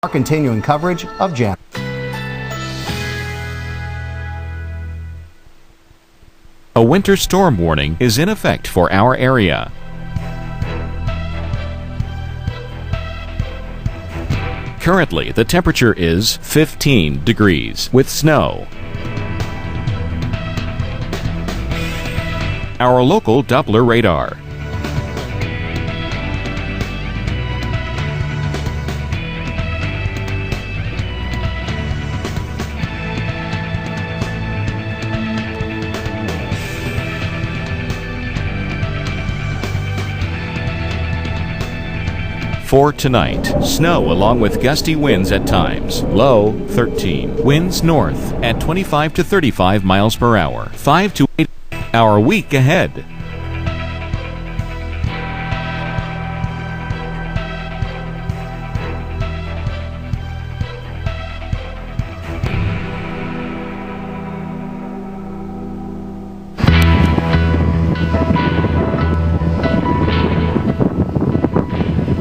Our continuing coverage of Janus. A winter storm warning is in effect for our area. Currently, the temperature is 15 degrees with snow. Our local Doppler radar. For tonight, snow along with gusty winds at times. Low 13. Winds north at 25 to 35 miles per hour. 5 to 8 our week ahead.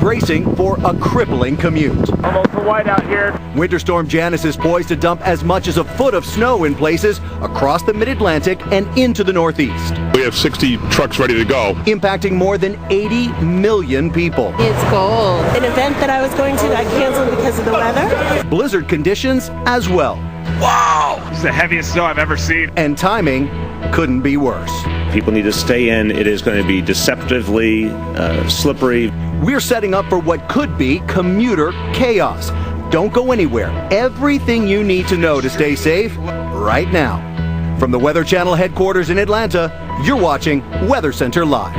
Bracing for a crippling commute. Almost a whiteout here. Winter Storm Janus is poised to dump as much as a foot of snow in places across the mid-Atlantic and into the Northeast. We have 60 trucks ready to go. Impacting more than 80 million people. It's cold. An event that I was going to got canceled because of the weather. Blizzard conditions as well. Wow! It's the heaviest snow I've ever seen. And timing couldn't be worse. People need to stay in. It is going to be deceptively slippery. We're setting up for what could be commuter chaos. Don't go anywhere. Everything you need to know to stay safe right now. From the Weather Channel headquarters in Atlanta, you're watching Weather Center Live.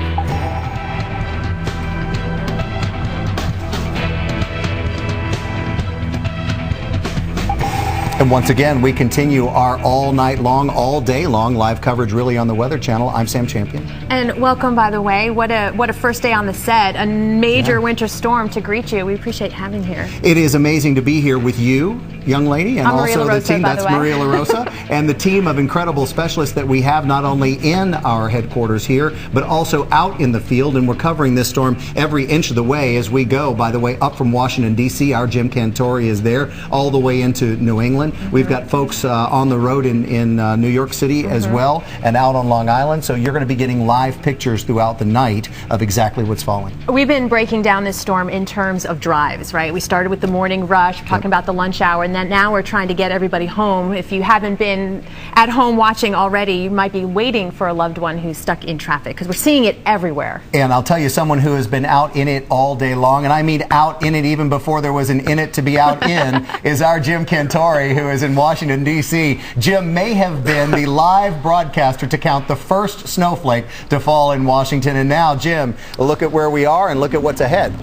And once again, we continue our all night long, all day long live coverage really on the Weather Channel. I'm Sam Champion. And welcome, by the way. What a first day on the set. A major winter storm to greet you. We appreciate having you here. It is amazing to be here with you, young lady, and I'm also Maria the LaRosa, team. by That's the way. Maria LaRosa, and the team of incredible specialists that we have not only in our headquarters here, but also out in the field. And we're covering this storm every inch of the way as we go. By the way, up from Washington, D.C., our Jim Cantori is there, all the way into New England. We've got folks on the road in New York City as well, and out on Long Island. So you're going to be getting live pictures throughout the night of exactly what's falling. We've been breaking down this storm in terms of drives, right? We started with the morning rush, talking about the lunch hour, and then now we're trying to get everybody home. If you haven't been at home watching already, you might be waiting for a loved one who's stuck in traffic, because we're seeing it everywhere. And I'll tell you, someone who has been out in it all day long, and I mean out in it even before there was an in it to be out in, is our Jim Cantori, who is in Washington, D.C. Jim may have been the live broadcaster to count the first snowflake to fall in Washington. And now, Jim, look at where we are and look at what's ahead.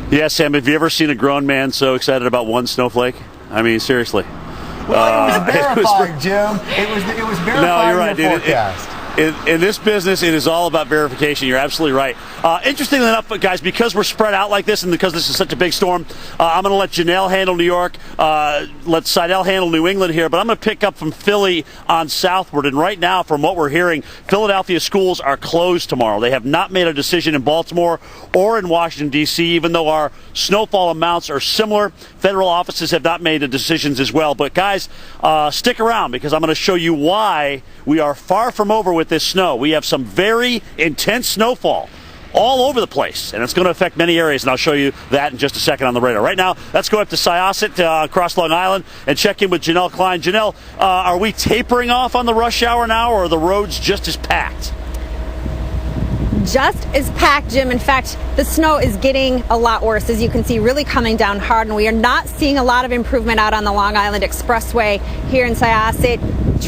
Yeah, Sam, have you ever seen a grown man so excited about one snowflake? I mean, seriously. Well, it was verified, Jim. It was verified. No, you're right, in the forecast. In this business, it is all about verification. You're absolutely right. Interestingly enough, guys, because we're spread out like this and because this is such a big storm, I'm going to let Janelle handle New York, let Seidel handle New England here, but I'm going to pick up from Philly on southward. And right now, from what we're hearing, Philadelphia schools are closed tomorrow. They have not made a decision in Baltimore or in Washington, D.C., even though our snowfall amounts are similar. Federal offices have not made the decisions as well. But, guys, stick around because I'm going to show you why we are far from over with this snow. We have some very intense snowfall all over the place, and it's going to affect many areas, and I'll show you that in just a second on the radar. Right now, let's go up to Syosset across Long Island and check in with Janelle Klein. Janelle, are we tapering off on the rush hour now, or are the roads just as packed? Just as packed, Jim. In fact, the snow is getting a lot worse, as you can see, really coming down hard, and we are not seeing a lot of improvement out on the Long Island Expressway here in Syosset.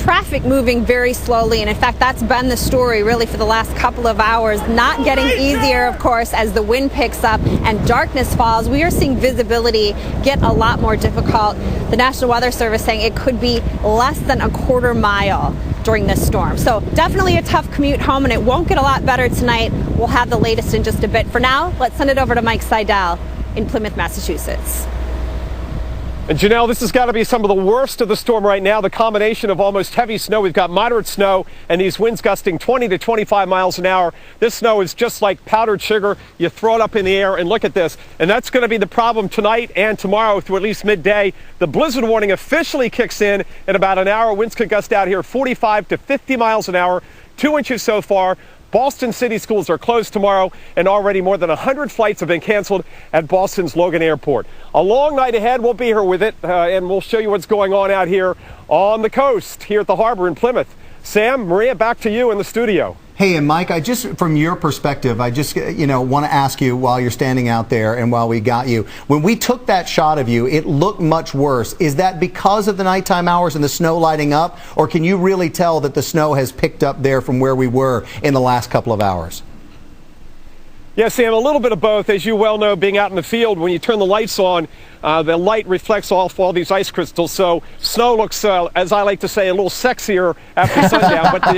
Traffic moving very slowly, and in fact, that's been the story really for the last couple of hours. Not getting easier, of course, as the wind picks up and darkness falls. We are seeing visibility get a lot more difficult. The National Weather Service saying it could be less than a quarter mile during this storm. So definitely a tough commute home, and it won't get a lot better tonight. We'll have the latest in just a bit. bit. For now, let's send it over to Mike Seidel in Plymouth, Massachusetts. All right, thanks, Janelle. Let's go up to Syosset across Long Island and check in with Janelle Klein. Janelle, are we tapering off on the rush hour now, or are the roads just as packed? Just as packed, Jim. In fact, the snow is getting a lot worse, as you can see, really coming down hard, and we are not seeing a lot of improvement out on the Long Island Expressway here in Syosset. Traffic moving very slowly, and in fact, that's been the story really for the last couple of hours. Not getting easier, of course, as the wind picks up and darkness falls. We are seeing visibility get a lot more difficult. The National Weather Service saying it could be less than a quarter mile during this storm. So definitely a tough commute home, and it won't get a lot better tonight. We'll have the latest in just a bit. For now, let's send it over to Mike Seidel in Plymouth, Massachusetts. And Janelle, this has got to be some of the worst of the storm right now. The combination of almost heavy snow. We've got moderate snow and these winds gusting 20 to 25 miles an hour. This snow is just like powdered sugar. You throw it up in the air and look at this. And that's going to be the problem tonight and tomorrow through at least midday. The blizzard warning officially kicks in about an hour. Winds could gust out here 45 to 50 miles an hour. 2 inches so far. Boston City schools are closed tomorrow, and already more than 100 flights have been canceled at Boston's Logan Airport. A long night ahead. We'll be here with it, and we'll show you what's going on out here on the coast, here at the harbor in Plymouth. Sam, Maria, back to you in the studio. Hey, and Mike, from your perspective, I just, want to ask you while you're standing out there and while we got you, when we took that shot of you, it looked much worse. Is that because of the nighttime hours and the snow lighting up, or can you really tell that the snow has picked up there from where we were in the last couple of hours? Yes, Sam, a little bit of both. As you well know, being out in the field, when you turn the lights on, the light reflects off all these ice crystals. So snow looks, as I like to say, a little sexier after sundown. But the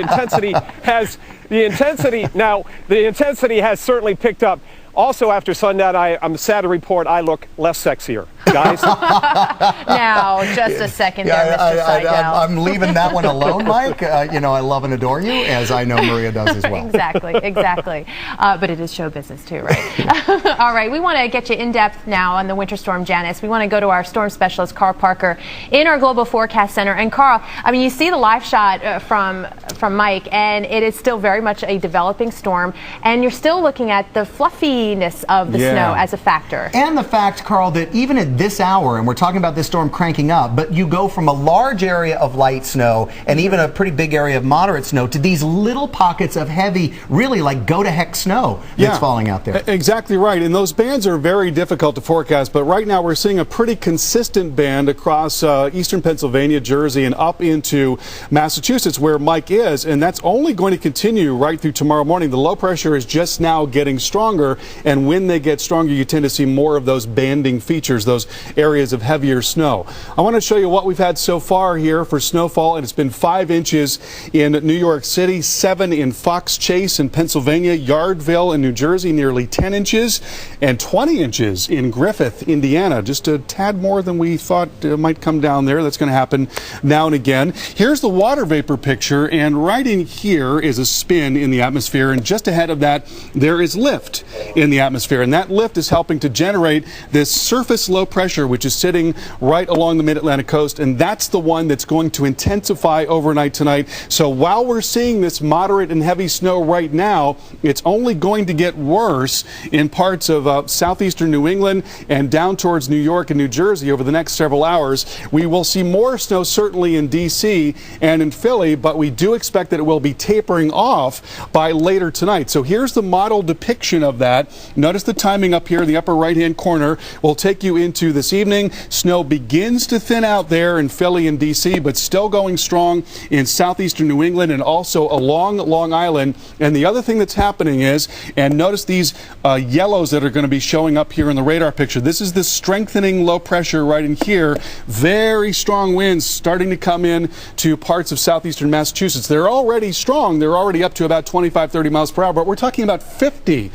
intensity has certainly picked up. Also, after sundown, I'm sad to report I look less sexier, guys. Now, just a second there, Mr. Seidel. I'm leaving that one alone, Mike. I love and adore you, as I know Maria does as well. Exactly. But it is show business too, right? All right, we want to get you in depth now on the Winter Storm Janus. We want to go to our storm specialist, Carl Parker, in our Global Forecast Center. And Carl, you see the live shot from Mike, and it is still very much a developing storm, and you're still looking at the fluffiness of the snow as a factor. And the fact, Carl, that even at this hour, and we're talking about this storm cranking up, but you go from a large area of light snow and even a pretty big area of moderate snow to these little pockets of heavy, really like go-to-heck snow that's falling out there. Exactly right. And those bands are very difficult to forecast, but right now we're seeing a pretty consistent band across eastern Pennsylvania, Jersey, and up into Massachusetts, where Mike is, and that's only going to continue right through tomorrow morning. The low pressure is just now getting stronger, and when they get stronger, you tend to see more of those banding features, those areas of heavier snow. I want to show you what we've had so far here for snowfall, and it's been 5 inches in New York City, 7 in Fox Chase in Pennsylvania, Yardville in New Jersey, nearly 10 inches, and 20 inches in Griffith, Indiana. Just a tad more than we thought might come down there. That's going to happen now and again. Here's the water vapor picture, and right in here is a spin in the atmosphere, and just ahead of that, there is lift in the atmosphere, and that lift is helping to generate this surface low pressure, which is sitting right along the mid-Atlantic coast, and that's the one that's going to intensify overnight tonight. So while we're seeing this moderate and heavy snow right now, it's only going to get worse in parts of southeastern New England and down towards New York and New Jersey over the next several hours. We will see more snow certainly in D.C. and in Philly, but we do expect that it will be tapering off by later tonight. So here's the model depiction of that. Notice the timing up here in the upper right-hand corner. We'll take you into this evening. Snow begins to thin out there in Philly and D.C., but still going strong in southeastern New England and also along Long Island. And the other thing that's happening is, and notice these yellows that are going to be showing up here in the radar picture. This is the strengthening low pressure right in here. Very strong winds starting to come in to parts of southeastern Massachusetts. They're already strong. They're already up to about 25, 30 miles per hour, but we're talking about 50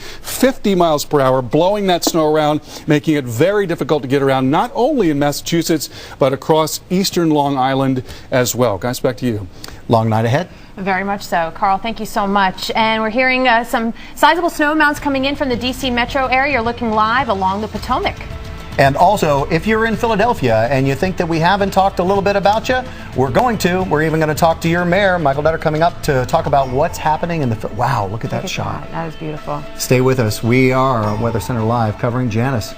miles per hour, blowing that snow around, making it very difficult to get around, not only in Massachusetts, but across eastern Long Island as well. Guys, back to you. Long night ahead. Very much so. Carl, thank you so much. And we're hearing some sizable snow amounts coming in from the D.C. metro area. You're looking live along the Potomac. And also, if you're in Philadelphia and you think that we haven't talked a little bit about you, we're going to. We're even going to talk to your mayor, Michael Detter, coming up to talk about what's happening in the... Wow, look at that shot. That is beautiful. Stay with us. We are on Weather Center Live covering Janus.